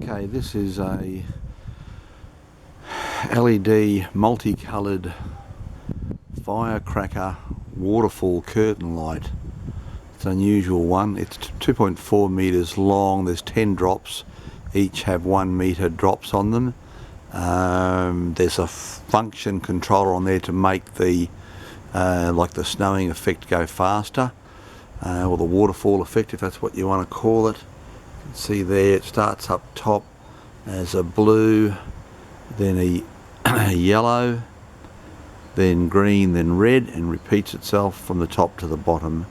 Okay, this is a LED multicoloured Firecracker waterfall curtain light. It's an unusual one. It's 2.4 metres long. There's 10 drops. Each have 1 metre drops on them. There's a function controller on there to make the like the snowing effect go faster, or the waterfall effect, if that's what you want to call it. You can see there it starts up top as a blue, then a yellow, then green, then red, and repeats itself from the top to the bottom